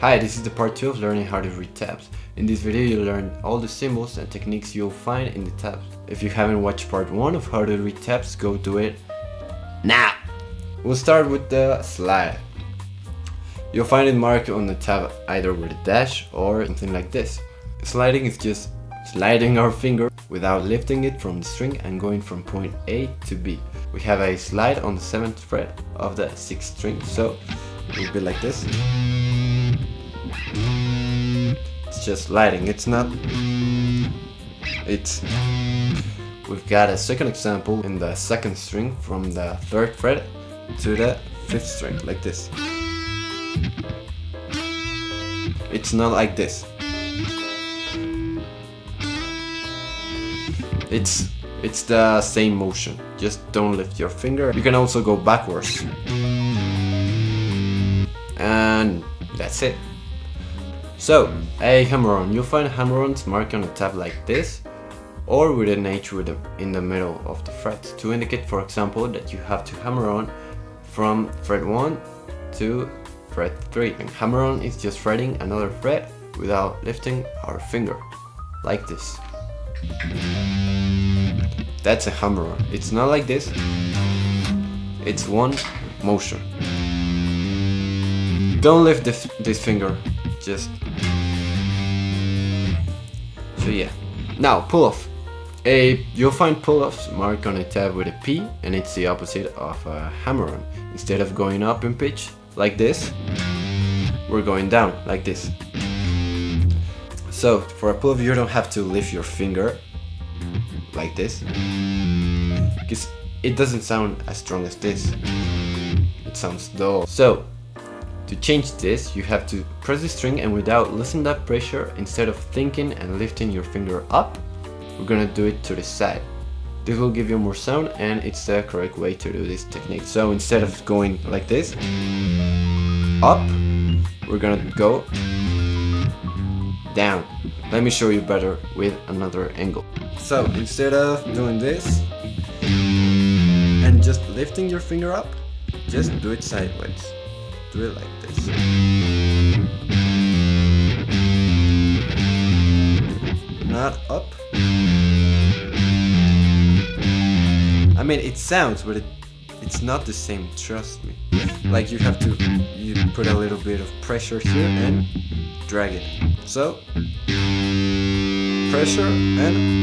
Hi, this is the part 2 of learning how to read tabs. In this video you'll learn all the symbols and techniques you'll find in the tabs. If you haven't watched part 1 of how to read tabs, go do it now! We'll start with the slide. You'll find it marked on the tab either with a dash or something like this. Sliding is just sliding our finger without lifting it from the string and going from point A to B. We have a slide on the 7th fret of the 6th string, so it will be like this. It's just sliding, it's not... We've got a second example in the 2nd string from the 3rd fret to the 5th string, like this. It's not like this. It's the same motion, just don't lift your finger. You can also go backwards. And that's it. So, a hammer-on. You'll find hammer-ons marked on a tab like this, or with an H in the middle of the frets, to indicate, for example, that you have to hammer on from fret 1 to fret 3. And hammer-on is just fretting another fret without lifting our finger, like this. That's a hammer-on. It's not like this, it's one motion. Don't lift this finger, just... So yeah. Now, pull-off. You'll find pull-offs marked on a tab with a P, and it's the opposite of a hammer-on. Instead of going up in pitch, like this, we're going down, like this. So, for a pull-off you don't have to lift your finger, like this, because it doesn't sound as strong as this. It sounds dull. So, to change this, you have to press the string, and without losing that pressure, instead of thinking and lifting your finger up, we're gonna do it to the side. This will give you more sound, and it's the correct way to do this technique. So instead of going like this, up, we're gonna go down. Let me show you better with another angle. So instead of doing this and just lifting your finger up, just do it sideways. Do it like this. Not up. I mean, it sounds, but it's not the same, trust me. Like you put a little bit of pressure here and drag it. So, pressure and...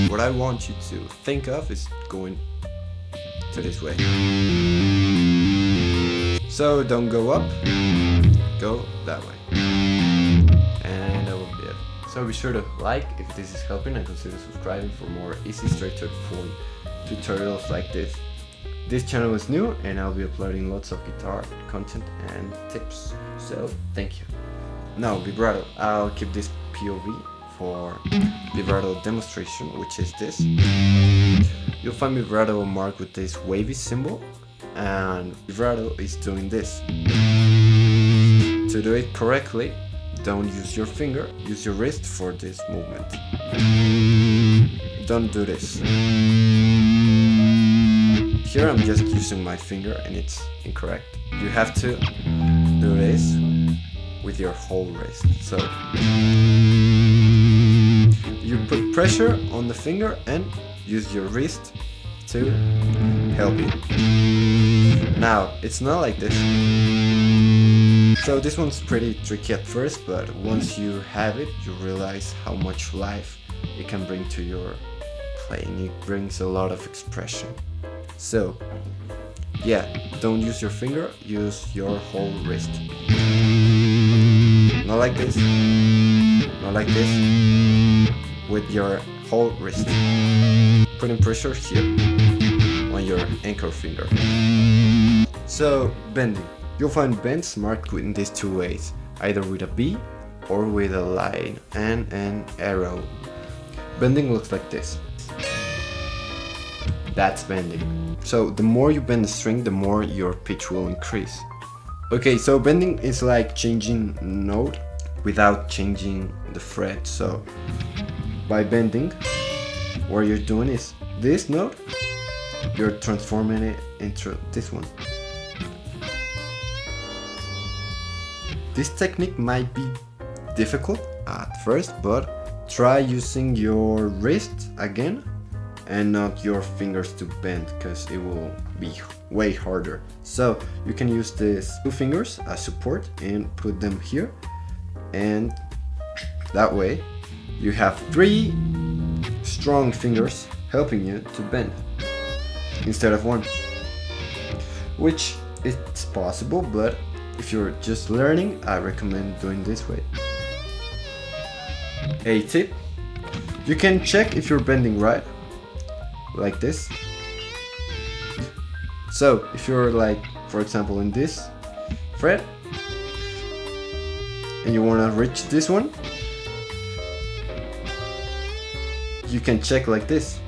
What I want you to think of is going to this way. So don't go up, go that way. And that will be it. So be sure to like if this is helping, and consider subscribing for more easy, straight to the point tutorials like this. This channel is new and I'll be uploading lots of guitar content and tips. So thank you. Now vibrato. I'll keep this POV for vibrato demonstration, which is this. You'll find vibrato marked with this wavy symbol, and vibrato is doing this. To do it correctly, don't use your finger, use your wrist for this movement. Don't do this. Here I'm just using my finger and it's incorrect. You have to do this with your whole wrist. So you put pressure on the finger and use your wrist to help you. Now, it's not like this. So this one's pretty tricky at first, but once you have it, you realize how much life it can bring to your playing. It brings a lot of expression. So, yeah, don't use your finger, use your whole wrist. Not like this, not like this, with your whole wrist. Putting pressure here on your anchor finger. So, bending. You'll find bends marked in these two ways, either with a B or with a line and an arrow. Bending looks like this. That's bending. So the more you bend the string, the more your pitch will increase. Okay, so bending is like changing note without changing the fret. So by bending, what you're doing is this note, you're transforming it into this one. This technique might be difficult at first, but try using your wrist again and not your fingers to bend, because it will be way harder. So you can use these two fingers as support and put them here, and that way you have 3 strong fingers helping you to bend instead of 1, which it's possible, but if you're just learning, I recommend doing this way. A tip: you can check if you're bending right, like this. So if you're like, for example, in this fret and you want to reach this one, you can check like this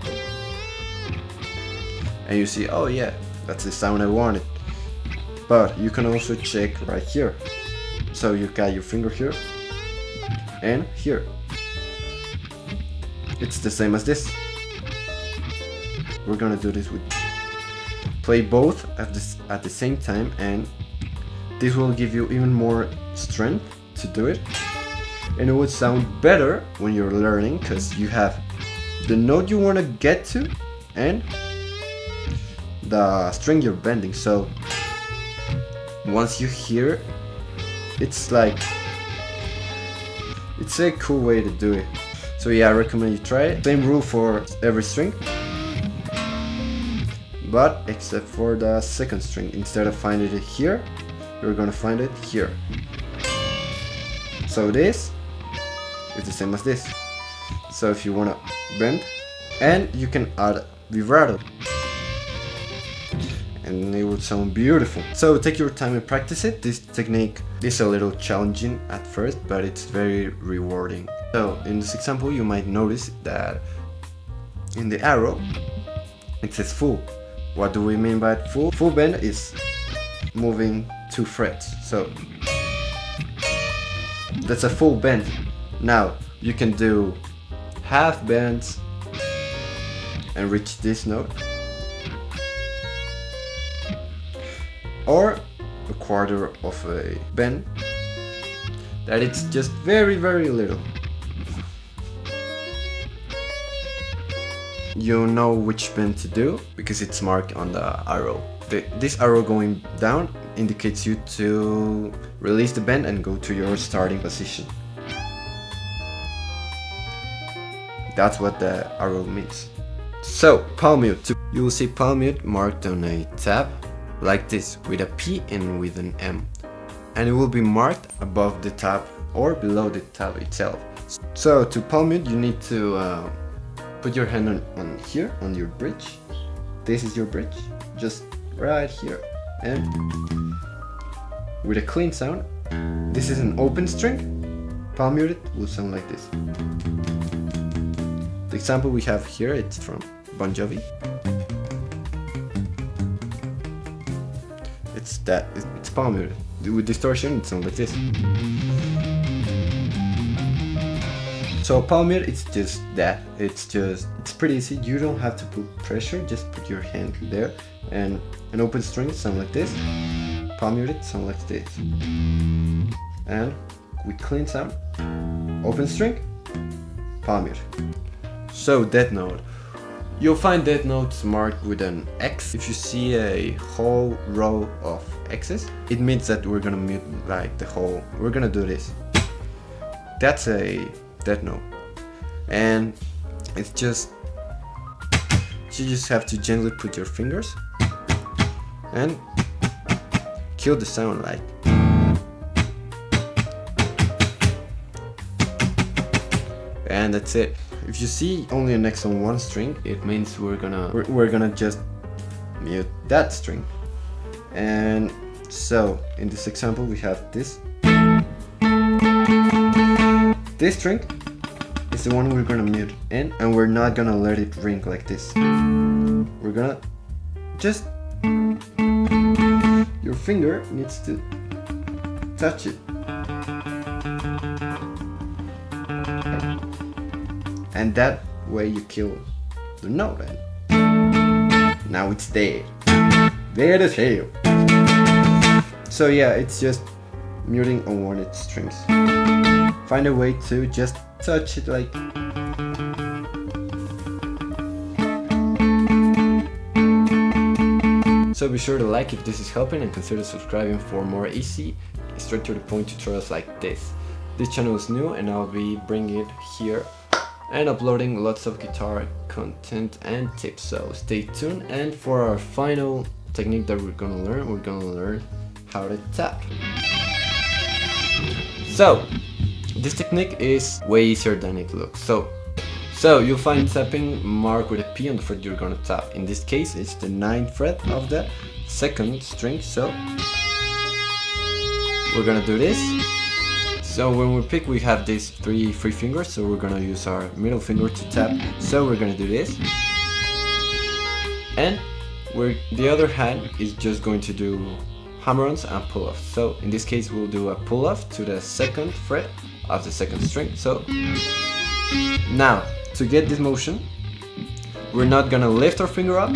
and you see, oh yeah, that's the sound I wanted. But you can also check right here. So you got your finger here and here. It's the same as this. We're gonna do this with play both at the same time, and this will give you even more strength to do it, and it would sound better when you're learning, because you have the note you want to get to and the string you're bending. So once you hear, it's like, it's a cool way to do it. So yeah, I recommend you try it. Same rule for every string, but except for the second string. Instead of finding it here, you're gonna find it here. So this is the same as this. So if you wanna bend, and you can add vibrato, and it will sound beautiful. So take your time and practice it. This technique is a little challenging at first, but it's very rewarding. So in this example, you might notice that in the arrow it says full. What do we mean by full? Full bend is moving 2 frets. So that's a full bend. Now you can do half bends and reach this note, or a quarter of a bend that it's just very, very little. You know which bend to do because it's marked on the arrow. This arrow going down indicates you to release the bend and go to your starting position. That's what the arrow means. So palm mute. You will see palm mute marked on a tab like this, with a P and with an M, and it will be marked above the tab or below the tab itself. So to palm mute, you need to put your hand on here, on your bridge. This is your bridge, just right here, and with a clean sound. This is an open string. Palm muted will sound like this. The example we have here, it's from Bon Jovi. It's palm muted. With distortion, it sounds like this. So palm mute, it's just that. It's pretty easy. You don't have to put pressure. Just put your hand there, and an open string sound like this. Palm muted sound like this. And with clean sound, open string, palm mute. So dead note. You'll find dead notes marked with an X. If you see a whole row of X's, it means that we're gonna mute like the whole. We're gonna do this. That's a dead note, and it's just, you just have to gently put your fingers and kill the sound, like. And that's it. If you see only an X on one string, it means we're gonna just mute that string. And so in this example, we have this. This string is the one we're gonna mute in, and we're not gonna let it ring like this. We're gonna just, your finger needs to touch it. And that way you kill the note, and now it's dead. Very chill. So yeah, it's just muting unwanted strings. Find a way to just touch it like. So be sure to like if this is helping and consider subscribing for more easy, straight to the point tutorials like this. This channel is new and I'll be bringing it here and uploading lots of guitar content and tips, so stay tuned. And for our final technique that we're gonna learn how to tap. So this technique is way easier than it looks. So you'll find tapping marked with a P on the fret you're gonna tap. In this case, it's the 9th fret of the 2nd string. So we're gonna do this. So when we pick, we have these 3 free fingers. So we're gonna use our middle finger to tap. So we're gonna do this, and the other hand is just going to do hammer-ons and pull-offs. So in this case, we'll do a pull-off to the 2nd fret of the 2nd string. So now, to get this motion, we're not gonna lift our finger up.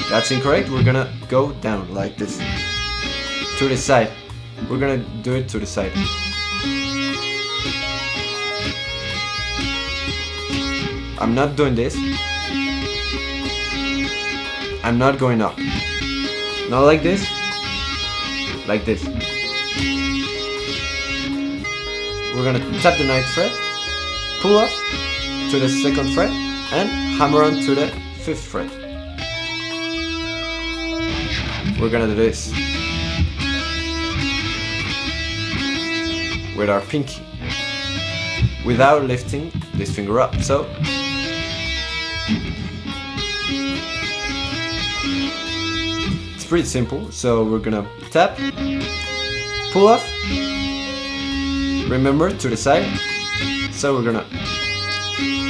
That's incorrect. We're gonna go down like this to the side. We're gonna do it to the side. I'm not doing this. I'm not going up. Not like this. Like this. We're gonna tap the 9th fret, pull off to the 2nd fret, and hammer on to the 5th fret. We're gonna do this with our pinky without lifting this finger up. So it's pretty simple. So we're gonna tap, pull off, remember, to the side. So we're gonna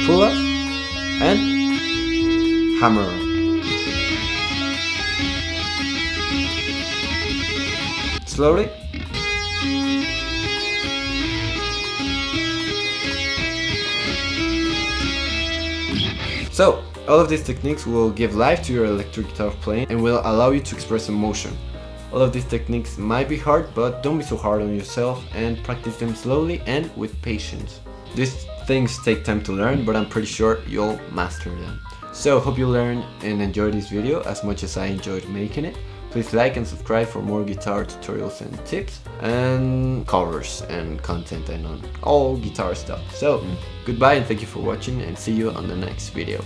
pull up and hammer. Slowly. So all of these techniques will give life to your electric guitar playing and will allow you to express emotion. All of these techniques might be hard, but don't be so hard on yourself and practice them slowly and with patience. These things take time to learn, but I'm pretty sure you'll master them. So hope you learn and enjoy this video as much as I enjoyed making it. Please like and subscribe for more guitar tutorials and tips and covers and content and on all guitar stuff. So goodbye and thank you for watching, and see you on the next video.